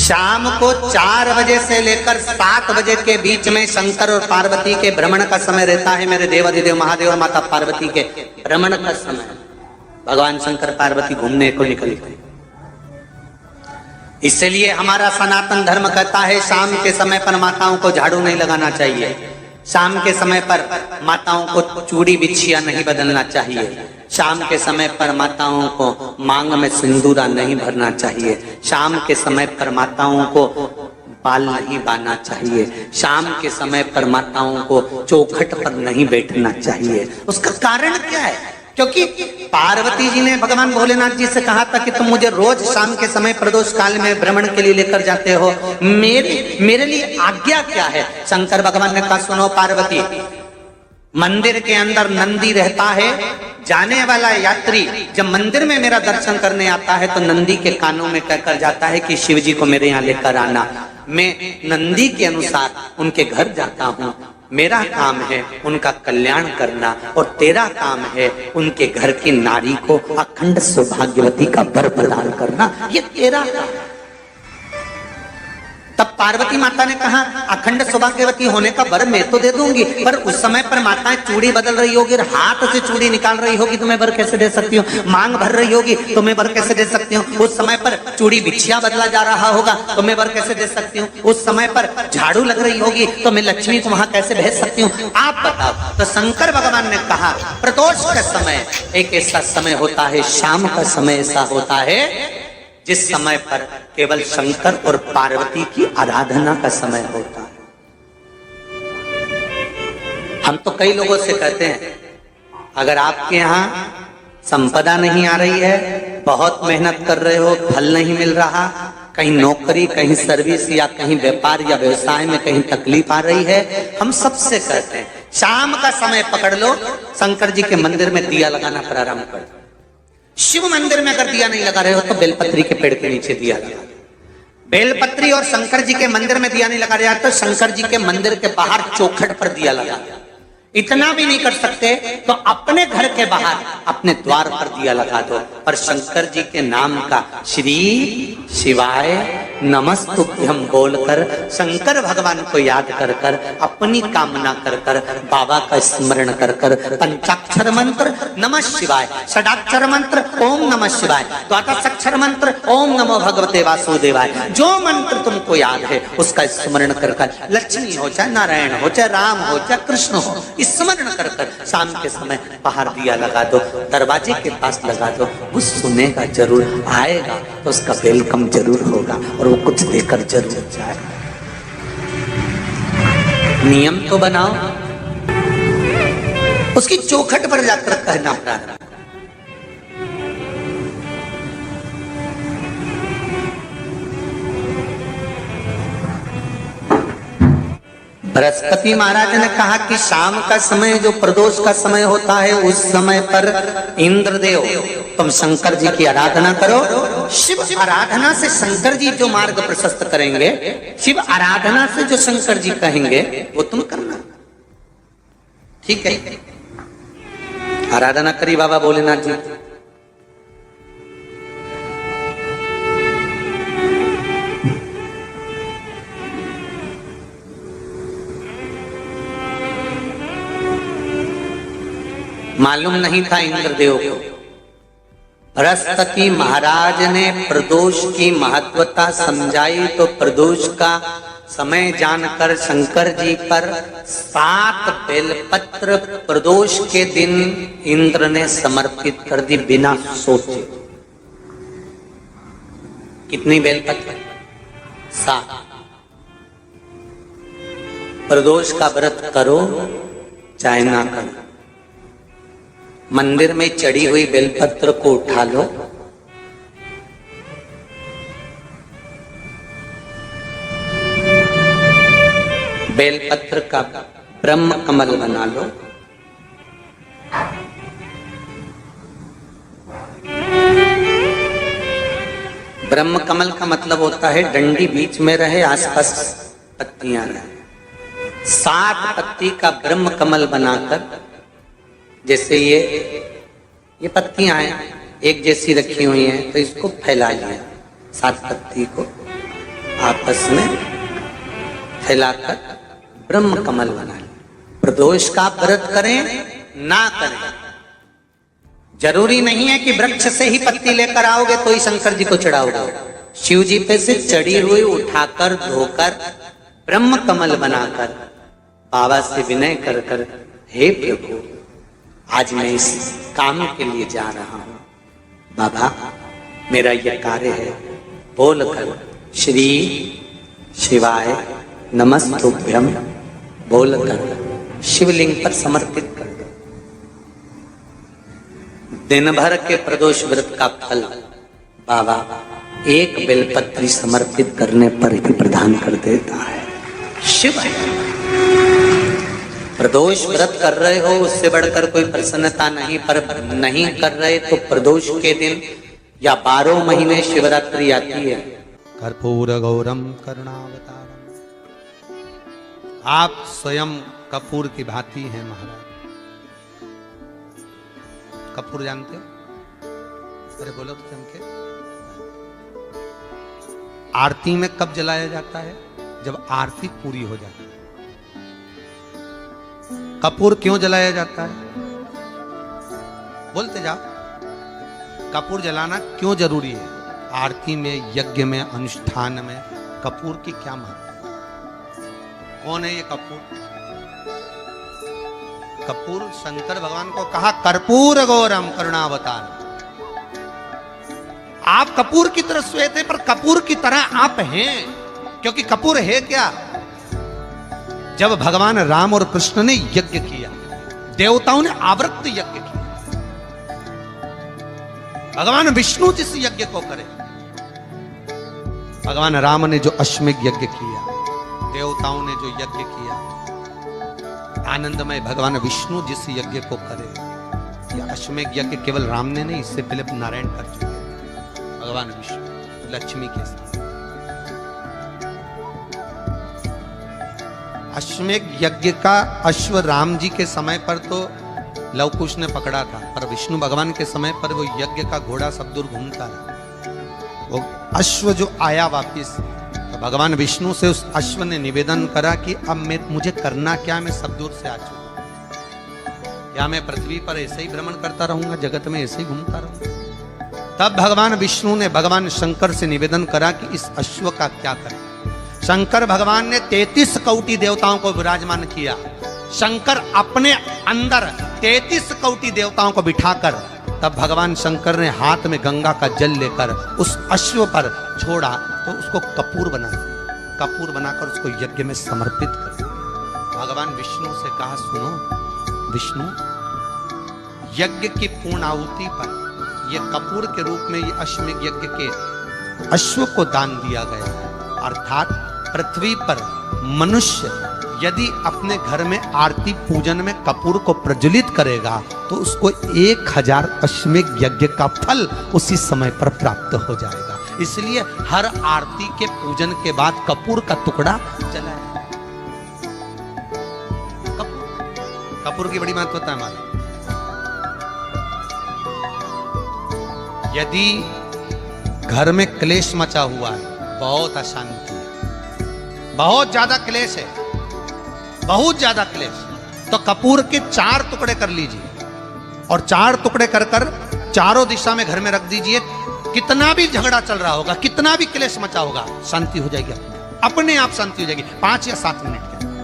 शाम को 4 बजे से लेकर 7 बजे के बीच में शंकर और पार्वती के भ्रमण का समय रहता है। मेरे देवाधिदेव महादेव और माता पार्वती के भ्रमण का समय, भगवान शंकर पार्वती घूमने को निकले। इसलिए हमारा सनातन धर्म कहता है शाम के समय पर माताओं को झाड़ू नहीं लगाना चाहिए, शाम के समय पर माताओं को चूड़ी बिछिया नहीं बदलना चाहिए, शाम के समय पर माताओं को मांग में सिंदूरा नहीं भरना चाहिए, शाम के समय पर माताओं को बाल नहीं बांधना चाहिए, शाम के समय पर माताओं को चौखट पर नहीं बैठना चाहिए। उसका कारण क्या है? क्योंकि पार्वती जी ने भगवान भोलेनाथ जी से कहा था कि तुम मुझे रोज शाम के समय प्रदोष काल में भ्रमण के लिए लेकर जाते हो, मेरे लिए आज्ञा क्या है? शंकर भगवान ने कहा सुनो पार्वती, मंदिर के अंदर नंदी रहता है, जाने वाला यात्री जब मंदिर में मेरा दर्शन करने आता है तो नंदी के कानों में कहकर जाता है कि शिव जी को मेरे यहाँ लेकर आना। मैं नंदी के अनुसार उनके घर जाता हूँ, मेरा काम है उनका कल्याण करना और तेरा काम है उनके घर की नारी को अखंड सौभाग्यवती का वर प्रदान करना, ये तेरा काम। तब पार्वती माता ने कहा अखंड सौभाग्यवती होने का वर मैं तो दे दूंगी, पर उस समय पर माताएं चूड़ी बदल रही होगी, हाथ से चूड़ी निकाल रही होगी तो मैं वर कैसे दे सकती हूँ? मांग भर रही होगी तो मैं वर कैसे दे सकती हूँ? उस समय पर चूड़ी बिछिया बदला जा रहा होगा तो मैं वर कैसे दे सकती हूँ? उस समय पर झाड़ू लग रही होगी तो मैं लक्ष्मी को वहां कैसे भेज सकती हूँ? आप बताओ। तो शंकर भगवान ने कहा प्रदोष का समय एक ऐसा समय होता है, शाम का समय ऐसा होता है जिस समय पर केवल शंकर और पार्वती की आराधना का समय होता है। हम तो कई लोगों से कहते हैं अगर आपके यहाँ संपदा नहीं आ रही है, बहुत मेहनत कर रहे हो, फल नहीं मिल रहा, कहीं नौकरी, कहीं सर्विस या कहीं व्यापार या व्यवसाय में कहीं तकलीफ आ रही है, हम सबसे कहते हैं शाम का समय पकड़ लो, शंकर जी के मंदिर में दिया लगाना प्रारंभ कर दो। शिव मंदिर में अगर दिया नहीं लगा रहे हो तो बेलपत्री के पेड़ के नीचे दिया लगा। बेलपत्री और शंकर जी के मंदिर में दिया नहीं लगा रहे तो शंकर जी के मंदिर के बाहर चौखट पर दिया लगा। इतना भी नहीं कर सकते तो अपने घर के बाहर अपने द्वार पर दिया लगा दो और शंकर जी के नाम का श्री शिवाय नमस्तुभ्यं बोलकर शंकर भगवान को याद कर कर अपनी कामना कर कर बाबा का स्मरण कर कर पंचाक्षर मंत्र नमः शिवाय, षडाक्षर मंत्र ओम नमः शिवाय, द्वादशाक्षर मंत्र ओम नमो भगवते वासुदेवाय, जो मंत्र तुमको याद है उसका स्मरण कर कर लक्ष्मी हो चाहे नारायण हो चाहे राम हो चाहे कृष्ण हो स्मरण कर कर शाम के समय बाहर दिया लगा दो, दरवाजे के पास लगा दो। वो सुनेगा जरूर, आएगा तो उसका वेलकम जरूर होगा और वो कुछ देकर जरूर जाएगा। नियम तो बनाओ, उसकी चौखट पर जाकर कहना प्रारंभ। बृहस्पति महाराज ने कहा कि शाम का समय जो प्रदोष का समय होता है उस समय पर इंद्रदेव तुम शंकर जी की आराधना करो। शिव आराधना से शंकर जी जो मार्ग प्रशस्त करेंगे, शिव आराधना से जो शंकर जी कहेंगे वो तुम करना। ठीक है, आराधना करी बाबा भोलेनाथ जी। मालूम नहीं था इंद्रदेव को। बृहस्पति महाराज ने प्रदोष की महत्वता समझाई तो प्रदोष का समय जानकर शंकर जी पर 7 बेलपत्र प्रदोष के दिन इंद्र ने समर्पित कर दी बिना सोचे। कितनी बेलपत्र? 7। प्रदोष का व्रत करो चाहे ना करो, मंदिर में चढ़ी हुई बेलपत्र को उठा लो, बेलपत्र का ब्रह्म कमल बना लो, ब्रह्म कमल का मतलब होता है डंडी बीच में रहे, आसपास पत्तियां रहे। 7 पत्ती का ब्रह्म कमल बनाकर, जैसे ये पत्तियां हैं एक जैसी रखी हुई हैं तो इसको फैला लिया 7 पत्ती को, आपस में फैलाकर ब्रह्म कमल बना लें। प्रदोष का व्रत करें ना करें, जरूरी नहीं है कि वृक्ष से ही पत्ती लेकर आओगे तो ही शंकर जी को चढ़ाओगे। शिव जी पे से चढ़ी हुई उठाकर धोकर ब्रह्म कमल बनाकर बाबा से विनय कर कर, हे प्रभु आज मैं इस काम के लिए जा रहा हूं, बाबा मेरा यह कार्य है, बोलकर श्री शिवाय नमस्तुभ्यम बोलकर शिवलिंग पर समर्पित कर दो। दिन भर के प्रदोष व्रत का फल बाबा एक बेलपत्री समर्पित करने पर ही प्रदान कर देता है। शिव है। प्रदोष व्रत कर रहे हो उससे बढ़कर कोई प्रसन्नता नहीं, पर नहीं कर रहे तो प्रदोष के दिन या 12 महीने शिवरात्रि आती है। कर्पूर गौरम करुणावतारम, आप स्वयं कपूर की भांति हैं महाराज। कपूर जानते हो? अरे बोलो तो चमके। आरती में कब जलाया जाता है? जब आरती पूरी हो जाती है। कपूर क्यों जलाया जाता है? बोलते जाओ। कपूर जलाना क्यों जरूरी है? आरती में, यज्ञ में, अनुष्ठान में कपूर की क्या महत्व है? कौन है ये कपूर? कपूर शंकर भगवान को कहा कर्पूर गौरम करुणावतार। आप कपूर की तरह श्वेत है, पर कपूर की तरह आप हैं, क्योंकि कपूर है क्या? जब भगवान राम और कृष्ण ने यज्ञ किया, देवताओं ने आवृत्त यज्ञ किया। भगवान विष्णु जिस यज्ञ को करे, भगवान राम ने जो अश्वमेध यज्ञ किया, देवताओं ने जो यज्ञ किया, आनंदमय भगवान विष्णु जिस यज्ञ को करे, यह अश्वमेध यज्ञ केवल राम ने नहीं, इससे पहले नारायण कर चुके थे। भगवान विष्णु लक्ष्मी के साथ अश्वमेध यज्ञ का अश्व राम जी के समय पर तो लवकुश ने पकड़ा था, पर विष्णु भगवान के समय पर वो यज्ञ का घोड़ा सब दूर घूमता रहा। वो अश्व जो आया वापिस, तो भगवान विष्णु से उस अश्व ने निवेदन करा कि अब मुझे करना क्या, मैं सब दूर से आ चुका, या मैं पृथ्वी पर ऐसे ही भ्रमण करता रहूंगा, जगत में ऐसे ही घूमता रहूंगा। तब भगवान विष्णु ने भगवान शंकर से निवेदन करा कि इस अश्व का क्या करें। शंकर भगवान ने 33 कोटि देवताओं को विराजमान किया। शंकर अपने अंदर 33 कोटि देवताओं को बिठाकर, तब भगवान शंकर ने हाथ में गंगा का जल लेकर उस अश्व पर छोड़ा, तो उसको कपूर बना दिया। कपूर बनाकर उसको यज्ञ में समर्पित कर दिया। भगवान विष्णु से कहा, सुनो विष्णु, यज्ञ की पूर्ण आहुति पर यह कपूर के रूप में ये अश्वमेध यज्ञ के अश्व को दान दिया गया। अर्थात पृथ्वी पर मनुष्य यदि अपने घर में आरती पूजन में कपूर को प्रज्वलित करेगा तो उसको 1000 अश्वमेध यज्ञ का फल उसी समय पर प्राप्त हो जाएगा। इसलिए हर आरती के पूजन के बाद कपूर का टुकड़ा जलाया। कपूर की बड़ी महत्वता है हमारी। यदि घर में क्लेश मचा हुआ है, बहुत अशांति है, बहुत ज्यादा क्लेश है, बहुत ज्यादा क्लेश, तो कपूर के 4 टुकड़े कर लीजिए और 4 टुकड़े कर कर चारों दिशा में घर में रख दीजिए। कितना भी झगड़ा चल रहा होगा, कितना भी क्लेश मचा होगा, शांति हो जाएगी, अपने आप शांति हो जाएगी 5 या 7 मिनट के।